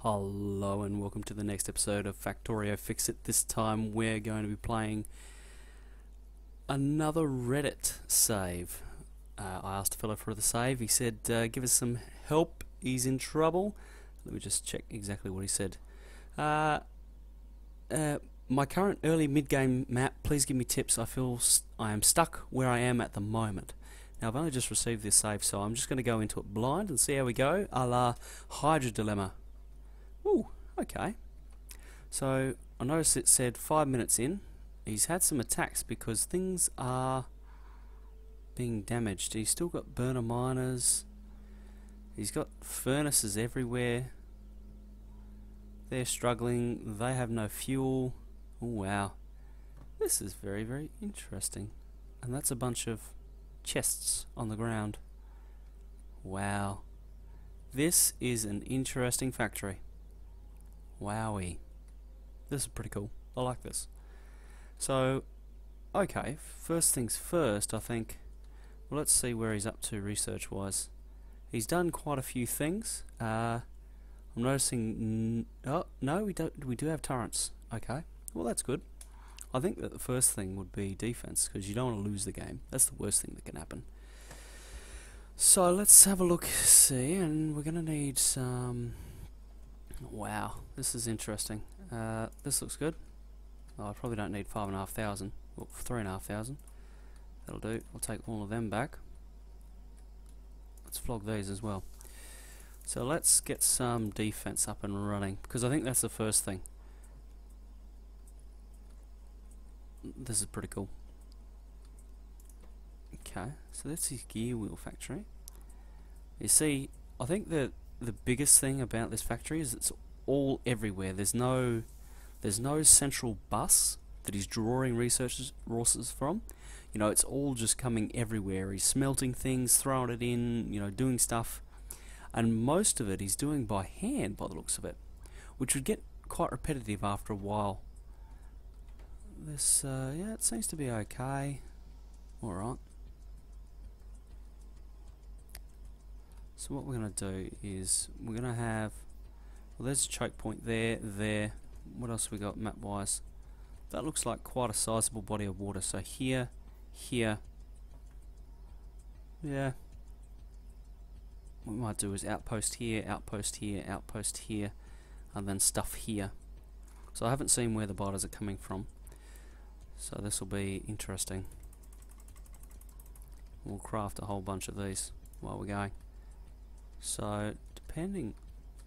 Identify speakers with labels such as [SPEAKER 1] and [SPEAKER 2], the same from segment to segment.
[SPEAKER 1] Hello and welcome to the next episode of Factorio Fixit. This time we're going to be playing another Reddit save. I asked a fellow for the save. He said give us some help, he's in trouble. Let me just check exactly what he said. My current early mid-game map, please give me tips. I feel I am stuck where I am at the moment. Now I've only just received this save, so I'm just going to go into it blind and see how we go, a la Hydra Dilemma. Ooh, okay. So I noticed it said 5 minutes in. He's had some attacks because things are being damaged. He's still got burner miners. He's got furnaces everywhere. They're struggling. They have no fuel. Oh wow. This is very, very interesting. And that's a bunch of chests on the ground. Wow. This is an interesting factory. Wowie. This is pretty cool. I like this. So, okay, first things first, I think, well, let's see where he's up to research-wise. He's done quite a few things. I'm noticing... oh, no, we do have turrets. Okay, well, that's good. I think that the first thing would be defense, because you don't want to lose the game. That's the worst thing that can happen. So, let's have a look, see, and we're going to need some... Wow, this is interesting. This looks good. Oh, I probably don't need 5,500. Well, 3,500. That'll do. I'll take all of them back. Let's flog these as well. So let's get some defense up and running, because I think that's the first thing. This is pretty cool. Okay, so that's his gear wheel factory. You see, I think that the biggest thing about this factory is it's all everywhere. There's no central bus that he's drawing resources from. You know, it's all just coming everywhere. He's smelting things, throwing it in, you know, doing stuff. And most of it he's doing by hand by the looks of it, which would get quite repetitive after a while. This, yeah, it seems to be okay. Alright. So what we're going to do is we're going to have, well, there's a choke point there. What else have we got map wise? That looks like quite a sizable body of water. So here, yeah. What we might do is outpost here, outpost here, outpost here, and then stuff here. So I haven't seen where the biters are coming from. So this will be interesting. We'll craft a whole bunch of these while we're going. So, depending...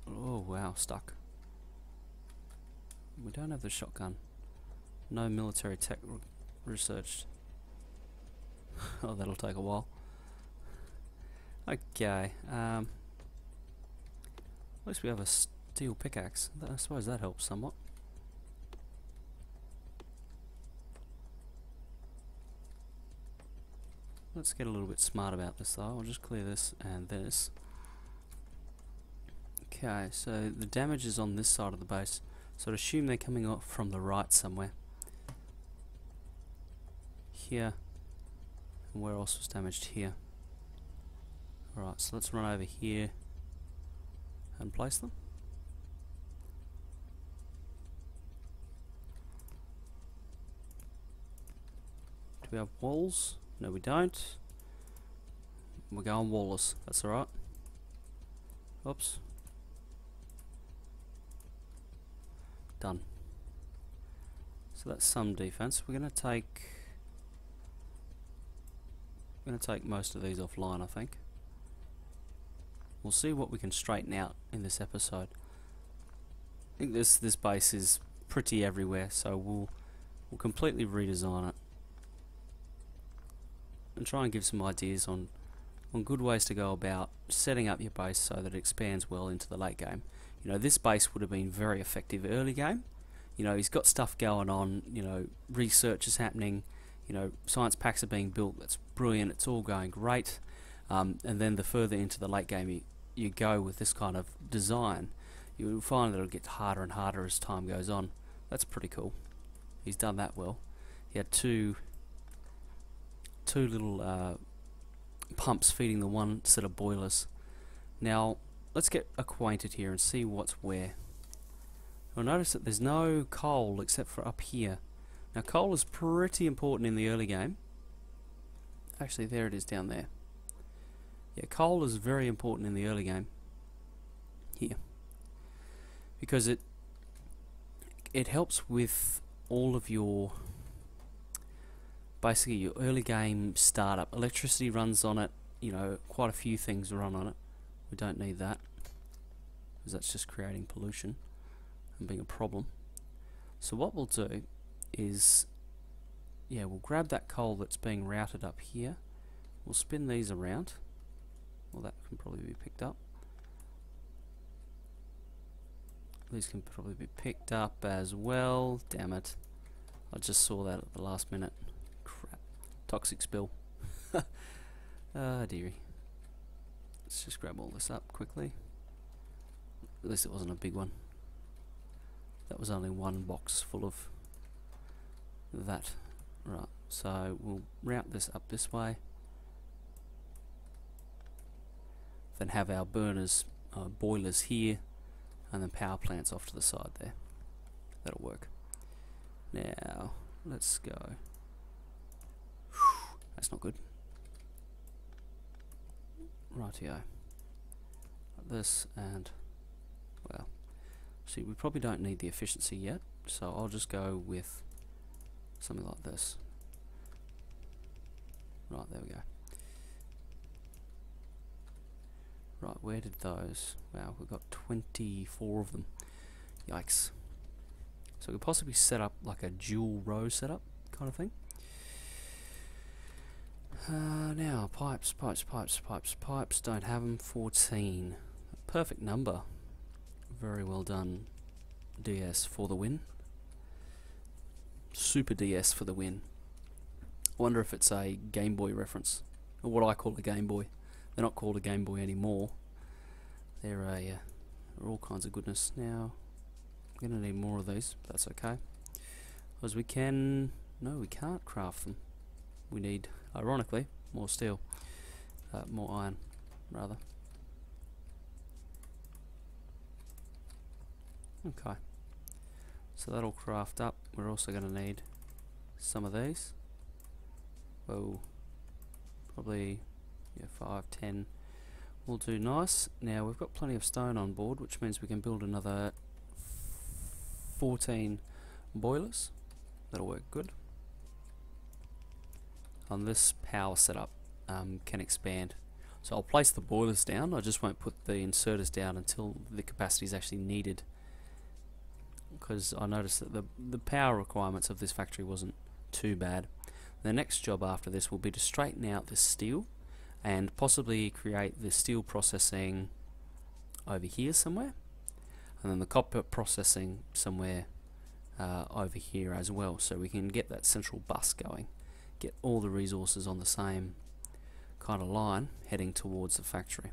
[SPEAKER 1] oh wow, stuck. We don't have the shotgun. No military tech researched. Oh, that'll take a while. Okay, at least we have a steel pickaxe. I suppose that helps somewhat. Let's get a little bit smart about this though. I'll just clear this and this. Okay, so the damage is on this side of the base, so I'd assume they're coming off from the right somewhere. Here, and where else was damaged? Here. Alright, so let's run over here and place them. Do we have walls? No, we don't. We're going wallless, that's alright. Oops. Done. So that's some defense. We're going to take most of these offline, I think. We'll see what we can straighten out in this episode. I think this base is pretty everywhere, so we'll completely redesign it and try and give some ideas on good ways to go about setting up your base so that it expands well into the late game. You know, this base would have been very effective early game. You know, he's got stuff going on, you know, research is happening, you know, science packs are being built, that's brilliant, it's all going great. And then the further into the late game you go with this kind of design, you'll find that it'll get harder and harder as time goes on. That's pretty cool. He's done that well. He had two little pumps feeding the one set of boilers. Now, let's get acquainted here and see what's where. You'll notice that there's no coal except for up here. Now coal is pretty important in the early game. Actually, there it is down there. Yeah, coal is very important in the early game. Here. Because it helps with all of your, basically your early game startup. Electricity runs on it, you know, quite a few things run on it. We don't need that, because that's just creating pollution and being a problem. So what we'll do is, yeah, we'll grab that coal that's being routed up here. We'll spin these around. Well, that can probably be picked up. These can probably be picked up as well. Damn it. I just saw that at the last minute. Crap. Toxic spill. Ah, dearie. Let's just grab all this up quickly. At least it wasn't a big one. That was only one box full of that. Right, so we'll route this up this way. Then have our burners, boilers here, and then power plants off to the side there. That'll work. Now, let's go. That's not good. Rightio. Like this, and, well, see, we probably don't need the efficiency yet, so I'll just go with something like this. Right, there we go. Right, where did those... Wow, we've got 24 of them. Yikes. So we could possibly set up like a dual row setup kind of thing. Now, pipes, don't have them. 14. A perfect number. Very well done, DS, for the win. Super DS for the win. I wonder if it's a Game Boy reference, or what I call a Game Boy. They're not called a Game Boy anymore. They're all kinds of goodness. Now, I'm going to need more of these, but that's okay. Because we can... No, we can't craft them. We need, ironically, more steel. More iron, rather. Okay. So that'll craft up. We're also going to need some of these. Whoa. Probably, yeah, 5, 10 will do nice. Now we've got plenty of stone on board, which means we can build another 14 boilers. That'll work good. And this power setup can expand. So I'll place the boilers down. I just won't put the inserters down until the capacity is actually needed, because I noticed that the power requirements of this factory wasn't too bad. The next job after this will be to straighten out this steel and possibly create the steel processing over here somewhere, and then the copper processing somewhere over here as well, so we can get that central bus going, get all the resources on the same kind of line heading towards the factory.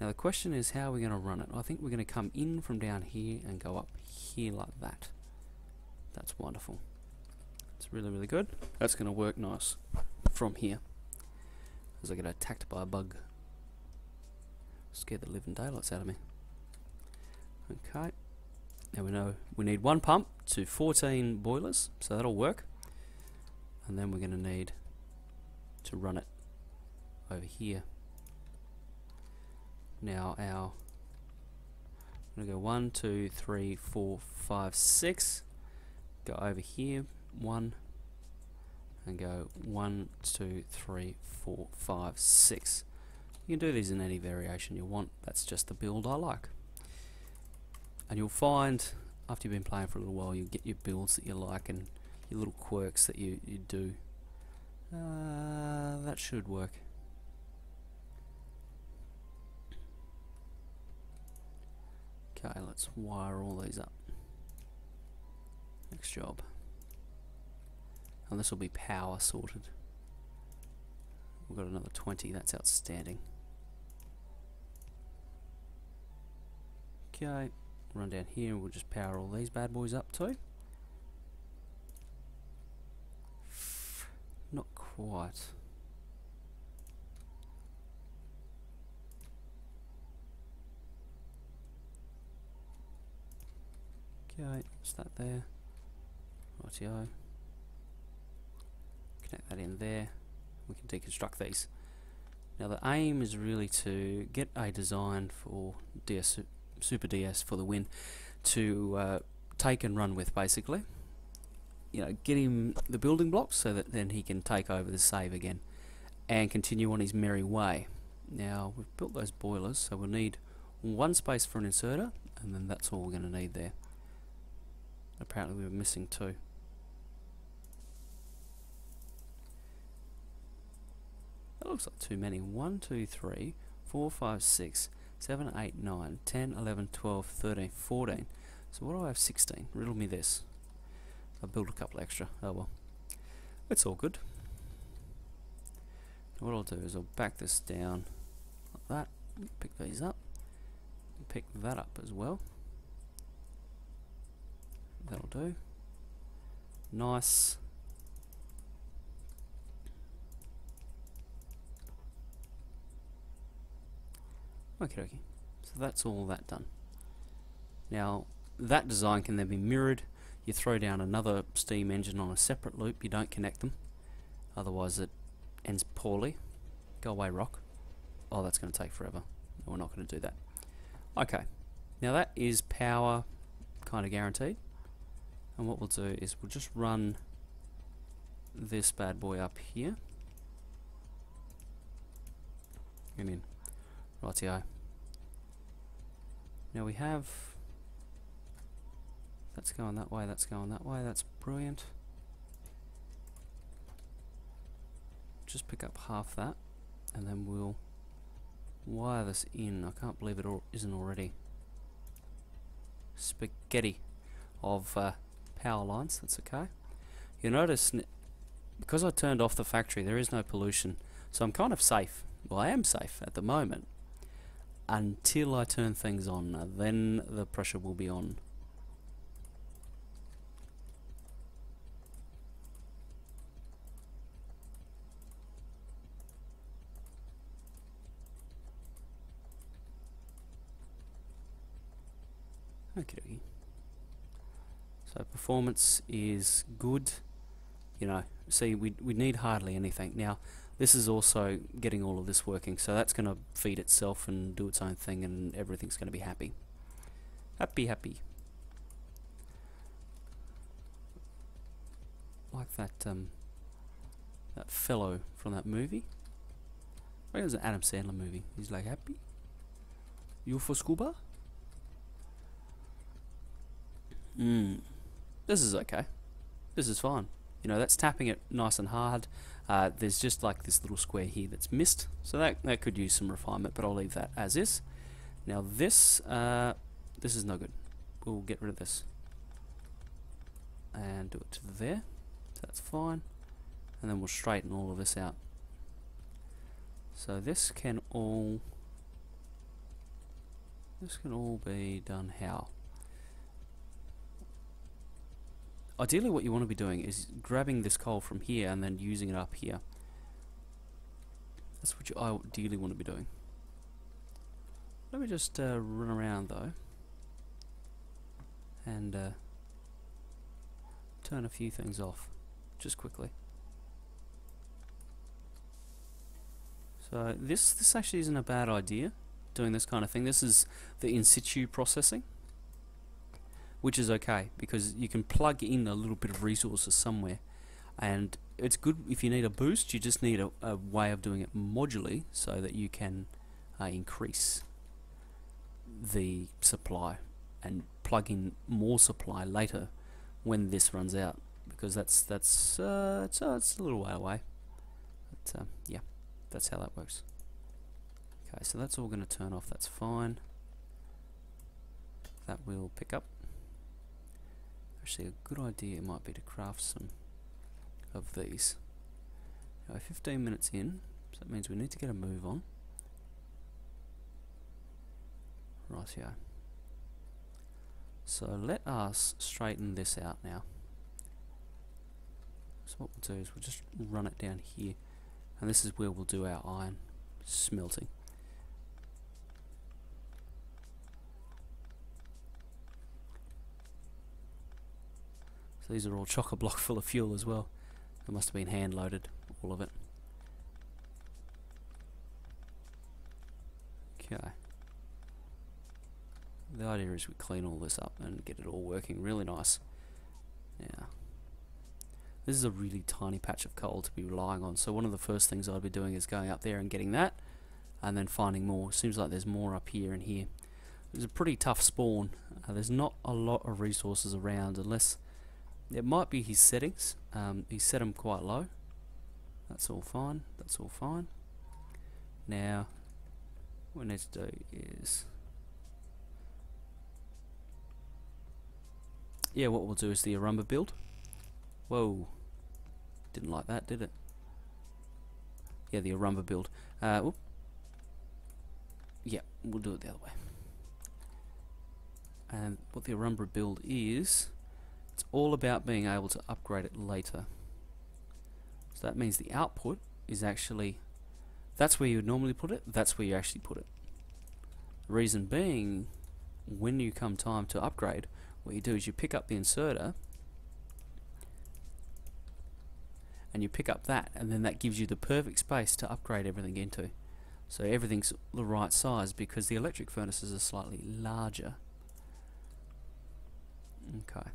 [SPEAKER 1] Now the question is, how are we going to run it? I think we're going to come in from down here and go up here like that. That's wonderful. It's really, really good. That's going to work nice from here, as I get attacked by a bug. Scared the living daylights out of me. Okay. Now we know we need one pump to 14 boilers, so that'll work. And then we're going to need to run it over here. Now I'm going to go 1, 2, 3, 4, 5, 6. Go over here, 1, and go 1, 2, 3, 4, 5, 6. You can do these in any variation you want. That's just the build I like. And you'll find, after you've been playing for a little while, you'll get your builds that you like and your little quirks that you do. That should work. Okay, let's wire all these up. Next job. And this will be power sorted. We've got another 20, that's outstanding. Okay, run down here and we'll just power all these bad boys up too. Not quite. Okay, is that there? Rightio. Connect that in there. We can deconstruct these. Now the aim is really to get a design for Super DS for the win to take and run with, basically. You know, get him the building blocks so that then he can take over the save again and continue on his merry way. Now we've built those boilers, so we'll need one space for an inserter, and then that's all we're going to need there. Apparently we were missing two. That looks like too many. 1, 2, 3, 4, 5, 6, 7, 8, 9, 10, 11, 12, 13, 14. So what do I have? 16. Riddle me this. I'll build a couple extra. Oh well. It's all good. What I'll do is I'll back this down like that. Pick these up. Pick that up as well. That'll do. Nice. Okay, so that's all that done. Now that design can then be mirrored. You throw down another steam engine on a separate loop. You don't connect them, otherwise it ends poorly. Go away, rock. Oh, that's going to take forever. No, we're not going to do that. Okay, now that is power kind of guaranteed. And what we'll do is we'll just run this bad boy up here. Get in. Rightio. Now we have... That's going that way, that's going that way, that's brilliant. Just pick up half that, and then we'll wire this in. I can't believe it isn't already. Spaghetti of power lines, that's okay. You'll notice, because I turned off the factory, there is no pollution, so I'm kind of safe. Well, I am safe at the moment, until I turn things on. Then the pressure will be on. Okay. So performance is good. You know, see, we need hardly anything. Now, this is also getting all of this working, so that's going to feed itself and do its own thing, and everything's going to be happy. Happy, happy. Like that that fellow from that movie. I think it was an Adam Sandler movie. He's like, happy? You for scuba? This is okay. This is fine. You know, that's tapping it nice and hard. There's just like this little square here that's missed, so that could use some refinement, but I'll leave that as is. Now this is no good. We'll get rid of this and do it to there. So that's fine, and then we'll straighten all of this out. So this can all be done how? Ideally what you want to be doing is grabbing this coal from here and then using it up here. That's what you ideally want to be doing. Let me just run around though and turn a few things off just quickly. So this actually isn't a bad idea, doing this kind of thing. This is the in situ processing, which is okay because you can plug in a little bit of resources somewhere, and it's good if you need a boost. You just need a way of doing it modularly so that you can increase the supply and plug in more supply later when this runs out, because it's a little way away, but yeah, that's how that works. Okay, so that's all going to turn off. That's fine. That will pick up. Actually, a good idea might be to craft some of these. Now, 15 minutes in, so that means we need to get a move on. Right here. So let us straighten this out now. So what we'll do is we'll just run it down here, and this is where we'll do our iron smelting. So these are all chock-a-block full of fuel as well. It must have been hand loaded, all of it. Okay. The idea is we clean all this up and get it all working really nice. Now, this is a really tiny patch of coal to be relying on, so one of the first things I'd be doing is going up there and getting that, and then finding more. Seems like there's more up here and here. It's a pretty tough spawn. There's not a lot of resources around, unless it might be his settings. He set them quite low. That's all fine. That's all fine. Now, what we need to do is, yeah, what we'll do is the Arumba build. Whoa, didn't like that, did it? Yeah, the Arumba build. Whoop. Yeah, we'll do it the other way. And what the Arumba build is, it's all about being able to upgrade it later. So that means the output is actually, that's where you would normally put it, that's where you actually put it. The reason being, when you come time to upgrade, what you do is you pick up the inserter, and you pick up that, and then that gives you the perfect space to upgrade everything into. So everything's the right size, because the electric furnaces are slightly larger. Okay,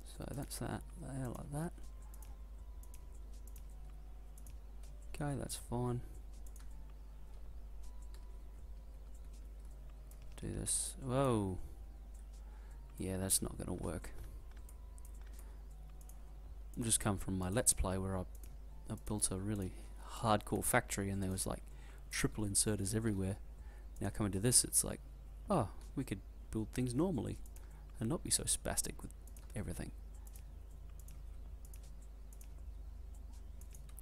[SPEAKER 1] so that's that there, like that. Okay, that's fine. Do this. Whoa. Yeah, that's not going to work. I've just come from my Let's Play where I built a really hardcore factory and there was like triple inserters everywhere. Now coming to this, it's like, oh, we could build things normally and not be so spastic with everything.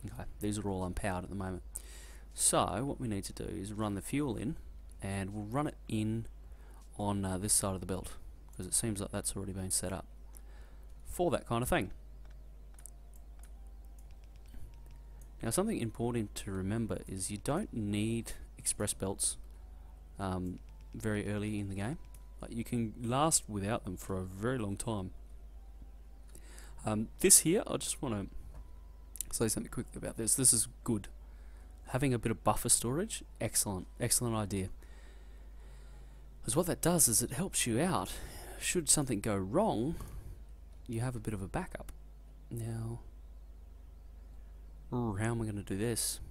[SPEAKER 1] Okay, these are all unpowered at the moment. So what we need to do is run the fuel in, and we'll run it in on this side of the belt, because it seems like that's already been set up for that kind of thing. Now, something important to remember is you don't need express belts very early in the game. Like, you can last without them for a very long time. This here, I just want to say something quickly about this. This is good. Having a bit of buffer storage, excellent idea. Because what that does is it helps you out. Should something go wrong, you have a bit of a backup. Now, how am I going to do this?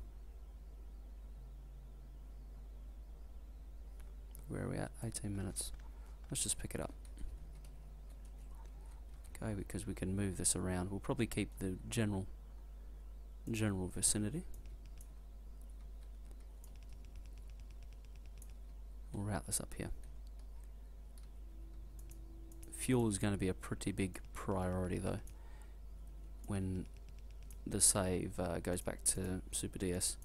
[SPEAKER 1] Where are we at? 18 minutes. Let's just pick it up. Okay, because we can move this around. We'll probably keep the general vicinity. We'll route this up here. Fuel is going to be a pretty big priority though when the save goes back to SuperDS.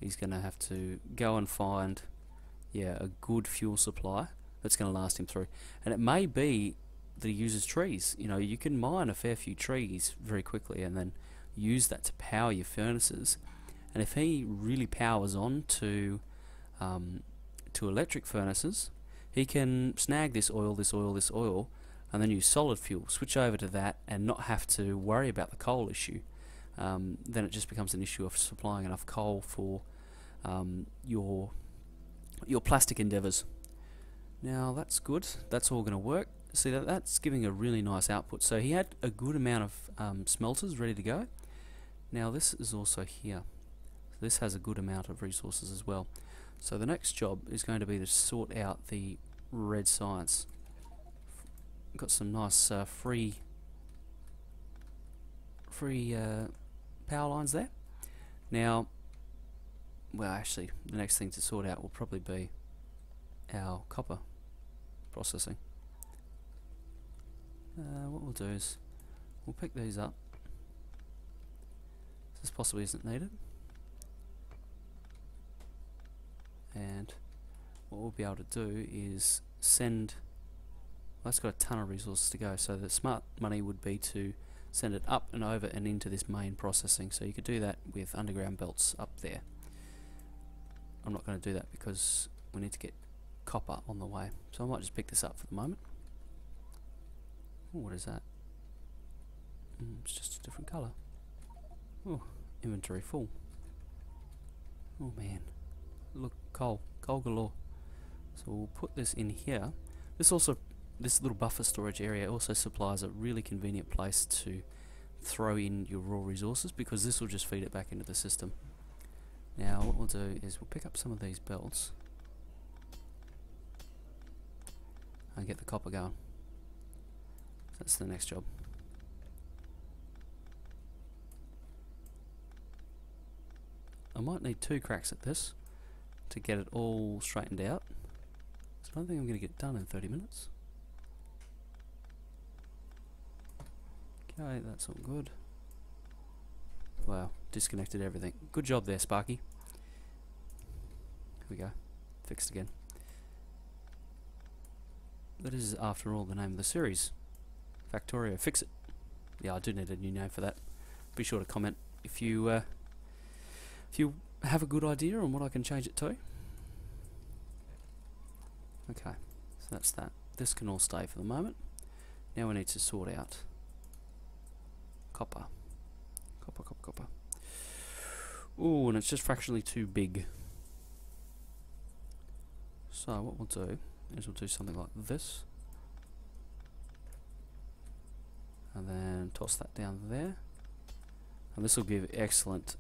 [SPEAKER 1] He's going to have to go and find, yeah, a good fuel supply that's going to last him through. And it may be that he uses trees. You know, you can mine a fair few trees very quickly and then use that to power your furnaces. And if he really powers on to electric furnaces, he can snag this oil, and then use solid fuel, switch over to that, and not have to worry about the coal issue. Then it just becomes an issue of supplying enough coal for your plastic endeavours. Now that's good. That's all going to work. See, that's giving a really nice output. So he had a good amount of smelters ready to go. Now this is also here. So this has a good amount of resources as well. So the next job is going to be to sort out the red science. Got some nice free power lines there. Now, well, actually, the next thing to sort out will probably be our copper processing. What we'll do is we'll pick these up. This possibly isn't needed. And what we'll be able to do is send, well, that's got a ton of resources to go, so the smart money would be to send it up and over and into this main processing. So you could do that with underground belts up there. I'm not going to do that because we need to get copper on the way, so I might just pick this up for the moment. Ooh, what is that? It's just a different colour. Oh, inventory full. Oh man, look, coal galore. So we'll put this in here. This little buffer storage area also supplies a really convenient place to throw in your raw resources, because this will just feed it back into the system. Now what we'll do is we'll pick up some of these belts and get the copper going. That's the next job. I might need 2 cracks at this to get it all straightened out. So I don't think I'm going to get it done in 30 minutes. Okay, that's all good. Wow, disconnected everything. Good job there, Sparky. Here we go. Fixed again. That is, after all, the name of the series. Factorio. Fixit. Yeah, I do need a new name for that. Be sure to comment if you have a good idea on what I can change it to. Okay, so that's that. This can all stay for the moment. Now we need to sort out copper. Copper. Ooh, and it's just fractionally too big. So what we'll do is we'll do something like this. And then toss that down there. And this will give excellent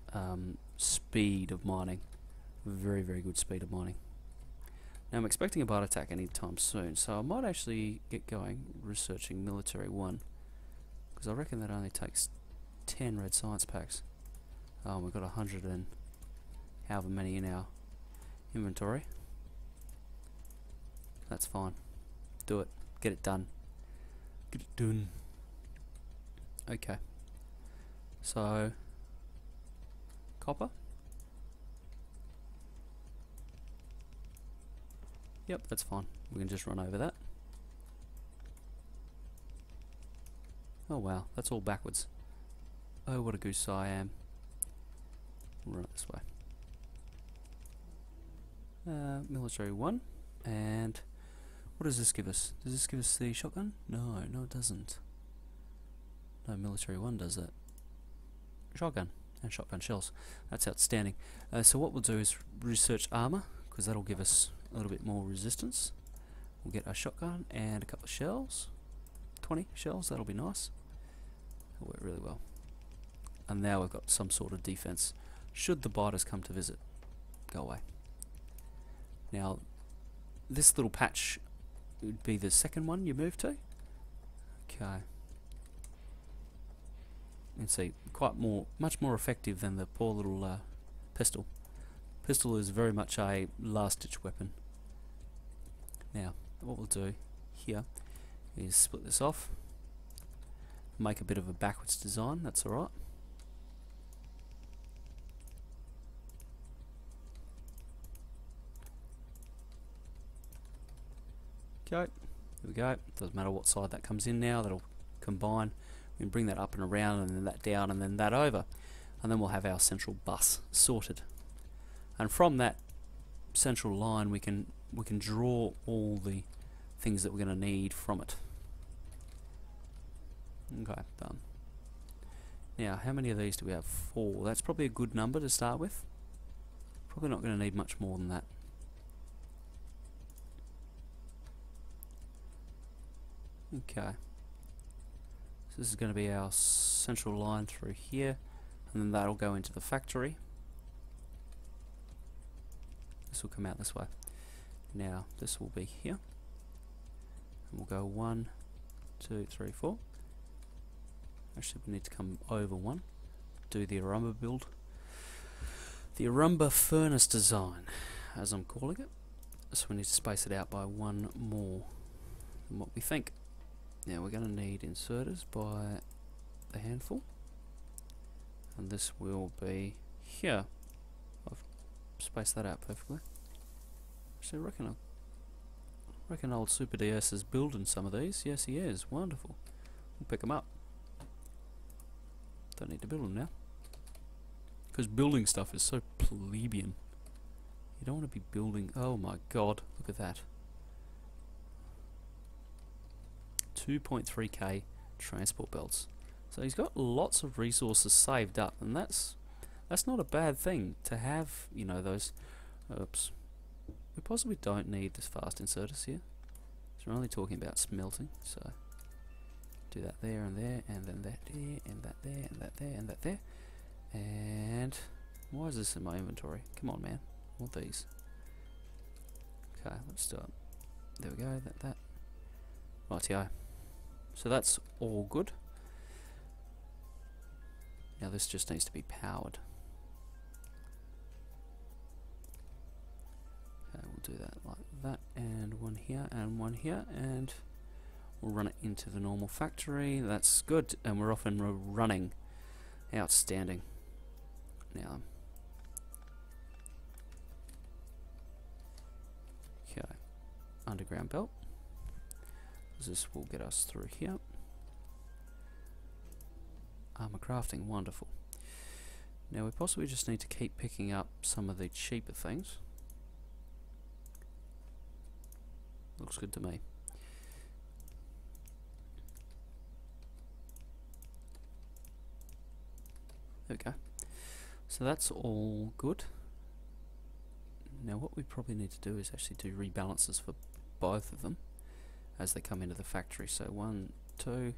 [SPEAKER 1] speed of mining. Very, very good speed of mining. Now I'm expecting a bite attack anytime soon, so I might actually get going researching military 1, because I reckon that only takes 10 red science packs. Oh, we've got 100 and however many in our inventory. That's fine. Do it. Get it done. Get it done. Okay. So, copper. Yep, that's fine. We can just run over that. Oh wow, that's all backwards. Oh, what a goose I am. We'll run it this way. Military 1. And what does this give us? Does this give us the shotgun? No, it doesn't. No, military 1 does that. Shotgun and shotgun shells. That's outstanding. So what we'll do is research armor, because that'll give us a little bit more resistance. We'll get a shotgun and a couple of shells. 20 shells, that'll be nice. That'll work really well. And now we've got some sort of defense. Should the biters come to visit, go away. Now, this little patch would be the second one you move to. Okay. And see, much more effective than the poor little pistol. Pistol is very much a last-ditch weapon. Now, what we'll do here is split this off, make a bit of a backwards design. That's all right. Okay, here we go. Doesn't matter what side that comes in now. That'll combine. We can bring that up and around, and then that down, and then that over, and then we'll have our central bus sorted. And from that central line, we can draw all the things that we're going to need from it. Okay, done. Now, how many of these do we have? 4. That's probably a good number to start with. Probably not going to need much more than that. Okay. So this is going to be our central line through here, and then that'll go into the factory. This will come out this way. Now this will be here, and we'll go 1, 2, 3, 4. Actually, we need to come over 1. Do the Arumba build. The Arumba furnace design, as I'm calling it. So we need to space it out by 1 more than what we think. Now we're going to need inserters by the handful, and this will be here. I've spaced that out perfectly. So I reckon old SuperDS is building some of these. Yes, he is. Wonderful. We'll pick them up. Don't need to build them now, because building stuff is so plebeian. You don't want to be building. Oh my god, look at that. 2.3k transport belts. So he's got lots of resources saved up, and that's not a bad thing to have, you know, those. Oops. We possibly don't need this fast inserters here. So we're only talking about smelting, so do that there and there, and then that there, and that there, and that there, and that there. And why is this in my inventory? Come on, man. I want these. Okay, let's do it. There we go, that. Rightio. So that's all good. Now this just needs to be powered. Okay, we'll do that like that, and one here, and we'll run it into the normal factory. That's good, and we're off and we're running. Outstanding. Now, okay, underground belt. This will get us through here. Armor crafting, wonderful. Now we possibly just need to keep picking up some of the cheaper things. Looks good to me. There we go. So that's all good. Now what we probably need to do is actually do rebalances for both of them as they come into the factory. So 1, 2,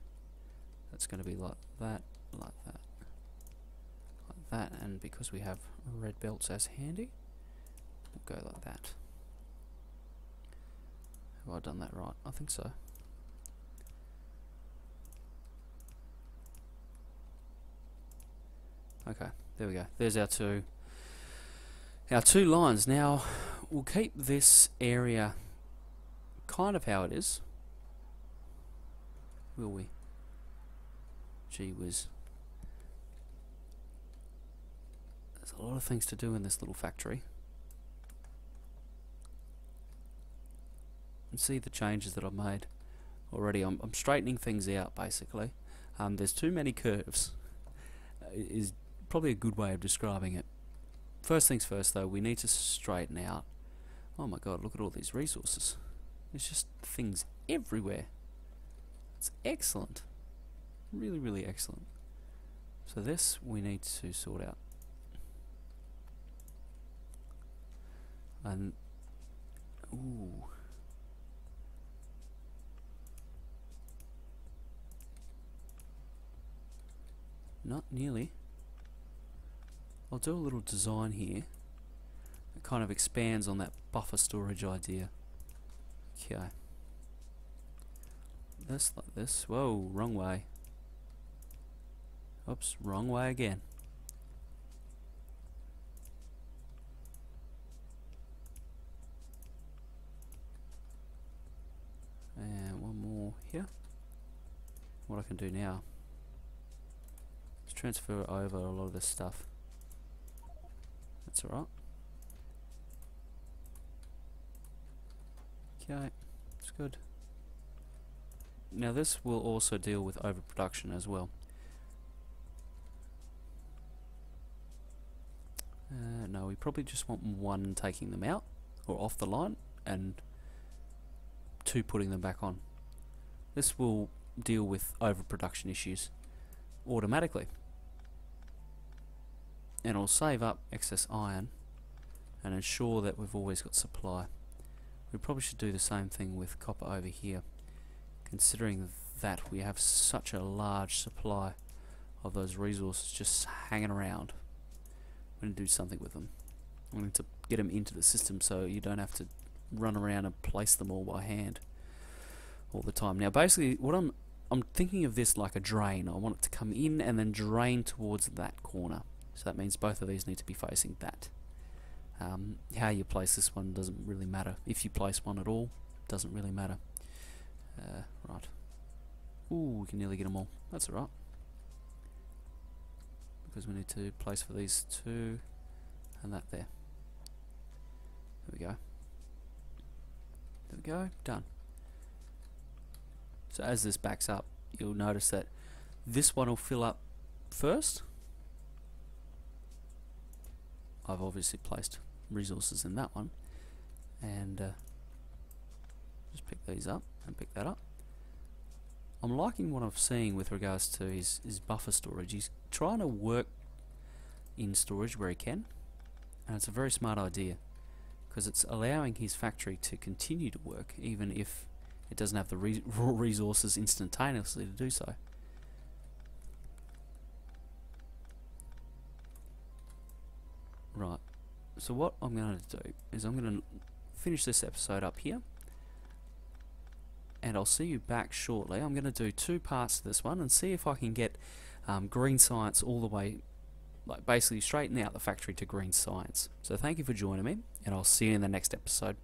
[SPEAKER 1] that's going to be like that, like that, like that, and because we have red belts as handy, we'll go like that. Have I done that right? I think so. Okay, there we go. There's our two lines. Now we'll keep this area kind of how it is. Will we? Gee whiz. There's a lot of things to do in this little factory. And see the changes that I've made already. I'm straightening things out basically. There's too many curves. Is probably a good way of describing it. First things first though, we need to straighten out. Oh my god, look at all these resources. There's just things everywhere. It's excellent. Really, really excellent. So this we need to sort out. And ooh. Not nearly. I'll do a little design here. It kind of expands on that buffer storage idea. Okay. This like this. Whoa, wrong way. Oops, wrong way again. And one more here. What I can do now is transfer over a lot of this stuff. That's alright. Okay, it's good. Now this will also deal with overproduction as well. No, we probably just want one taking them out or off the line and two putting them back on. This will deal with overproduction issues automatically, and it'll save up excess iron and ensure that we've always got supply. We probably should do the same thing with copper over here, considering that we have such a large supply of those resources just hanging around. I'm going to do something with them. I'm going to get them into the system so you don't have to run around and place them all by hand all the time. Now basically what I'm thinking of this like a drain. I want it to come in and then drain towards that corner. So that means both of these need to be facing that. How you place this one doesn't really matter. If you place one at all, doesn't really matter. Right. Ooh, we can nearly get them all. That's alright. Because we need to place for these two and that there. There we go. There we go. Done. So as this backs up, you'll notice that this one will fill up first. I've obviously placed resources in that one, and just pick these up and pick that up. I'm liking what I'm seeing with regards to his buffer storage. He's trying to work in storage where he can, and it's a very smart idea because it's allowing his factory to continue to work even if it doesn't have the raw resources instantaneously to do so. Right, so what I'm going to do is I'm going to finish this episode up here, and I'll see you back shortly. I'm going to do 2 parts to this one and see if I can get green science all the way, like basically straighten out the factory to green science. So thank you for joining me, and I'll see you in the next episode.